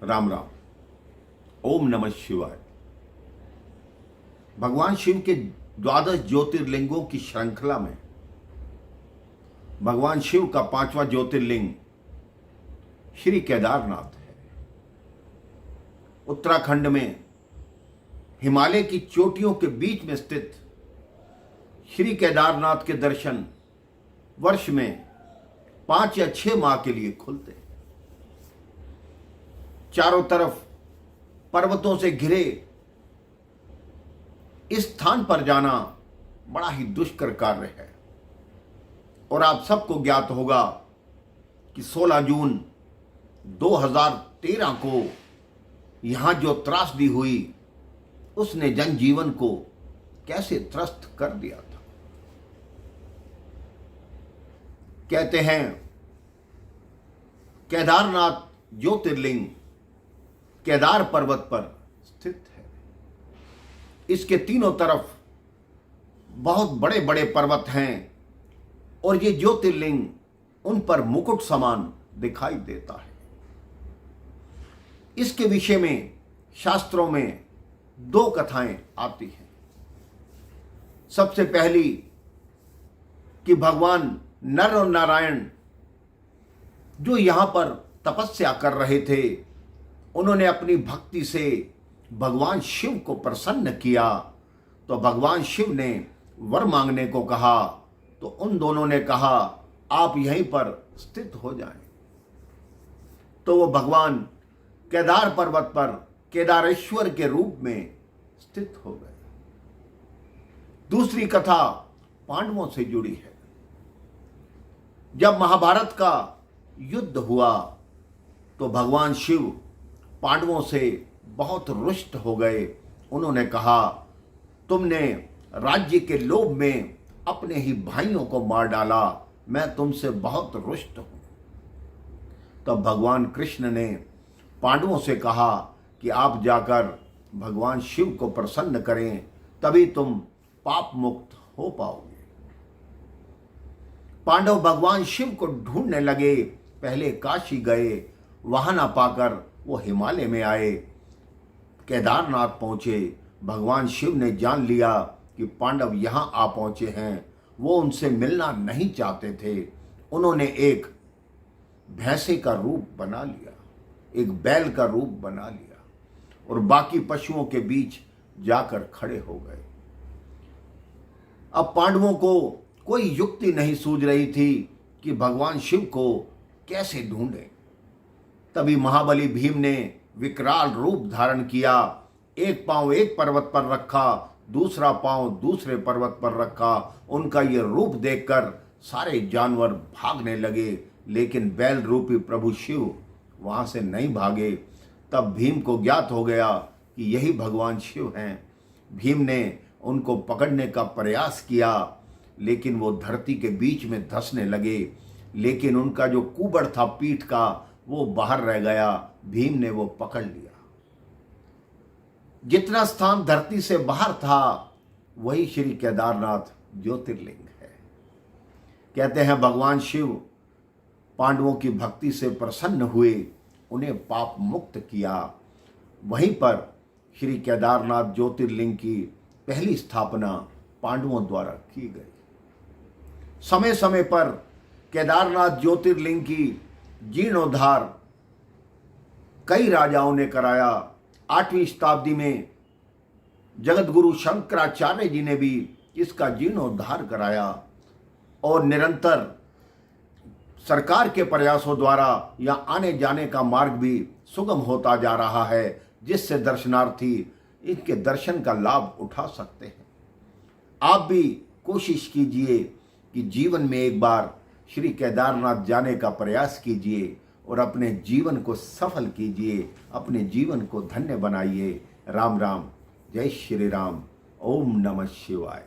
राम राम। ओम नमः शिवाय। भगवान शिव के 12 ज्योतिर्लिंगों की श्रृंखला में भगवान शिव का 5वां ज्योतिर्लिंग श्री केदारनाथ है। उत्तराखंड में हिमालय की चोटियों के बीच में स्थित श्री केदारनाथ के दर्शन वर्ष में 5 या 6 माह के लिए खुलते हैं। चारों तरफ पर्वतों से घिरे इस स्थान पर जाना बड़ा ही दुष्कर कार्य है और आप सबको ज्ञात होगा कि 16 जून 2013 को यहां जो त्रासदी हुई उसने जनजीवन को कैसे त्रस्त कर दिया था। कहते हैं केदारनाथ ज्योतिर्लिंग केदार पर्वत पर स्थित है। इसके तीनों तरफ बहुत बड़े बड़े पर्वत हैं और ये ज्योतिर्लिंग उन पर मुकुट समान दिखाई देता है। इसके विषय में शास्त्रों में 2 कथाएं आती हैं। सबसे पहली कि भगवान नर और नारायण जो यहां पर तपस्या कर रहे थे, उन्होंने अपनी भक्ति से भगवान शिव को प्रसन्न किया तो भगवान शिव ने वर मांगने को कहा तो उन दोनों ने कहा आप यहीं पर स्थित हो जाएं। तो वो भगवान केदार पर्वत पर केदारेश्वर के रूप में स्थित हो गए। दूसरी कथा पांडवों से जुड़ी है। जब महाभारत का युद्ध हुआ तो भगवान शिव पांडवों से बहुत रुष्ट हो गए। उन्होंने कहा तुमने राज्य के लोभ में अपने ही भाइयों को मार डाला, मैं तुमसे बहुत रुष्ट हूं। तब भगवान कृष्ण ने पांडवों से कहा कि आप जाकर भगवान शिव को प्रसन्न करें, तभी तुम पाप मुक्त हो पाओगे। पांडव भगवान शिव को ढूंढने लगे। पहले काशी गए, वहां ना पाकर वो हिमालय में आए, केदारनाथ पहुंचे। भगवान शिव ने जान लिया कि पांडव यहां आ पहुंचे हैं। वो उनसे मिलना नहीं चाहते थे। उन्होंने एक भैंसे का रूप बना लिया, एक बैल का रूप बना लिया और बाकी पशुओं के बीच जाकर खड़े हो गए। अब पांडवों को कोई युक्ति नहीं सूझ रही थी कि भगवान शिव को कैसे ढूंढें। तभी महाबली भीम ने विकराल रूप धारण किया। एक पांव एक पर्वत पर रखा, दूसरा पांव दूसरे पर्वत पर रखा। उनका ये रूप देखकर सारे जानवर भागने लगे, लेकिन बैल रूपी प्रभु शिव वहां से नहीं भागे। तब भीम को ज्ञात हो गया कि यही भगवान शिव हैं। भीम ने उनको पकड़ने का प्रयास किया, लेकिन वो धरती के बीच में धंसने लगे। लेकिन उनका जो कुबड़ था पीठ का, वो बाहर रह गया। भीम ने वो पकड़ लिया। जितना स्थान धरती से बाहर था वही श्री केदारनाथ ज्योतिर्लिंग है। कहते हैं भगवान शिव पांडवों की भक्ति से प्रसन्न हुए, उन्हें पाप मुक्त किया। वहीं पर श्री केदारनाथ ज्योतिर्लिंग की पहली स्थापना पांडवों द्वारा की गई। समय समय पर केदारनाथ ज्योतिर्लिंग की जीर्णोद्धार कई राजाओं ने कराया। 8वीं शताब्दी में जगत गुरु शंकराचार्य जी ने भी इसका जीर्णोद्धार कराया और निरंतर सरकार के प्रयासों द्वारा यहाँ आने जाने का मार्ग भी सुगम होता जा रहा है, जिससे दर्शनार्थी इनके दर्शन का लाभ उठा सकते हैं। आप भी कोशिश कीजिए कि जीवन में एक बार श्री केदारनाथ जाने का प्रयास कीजिए और अपने जीवन को सफल कीजिए, अपने जीवन को धन्य बनाइए। राम राम, जय श्री राम। ओम नमः शिवाय।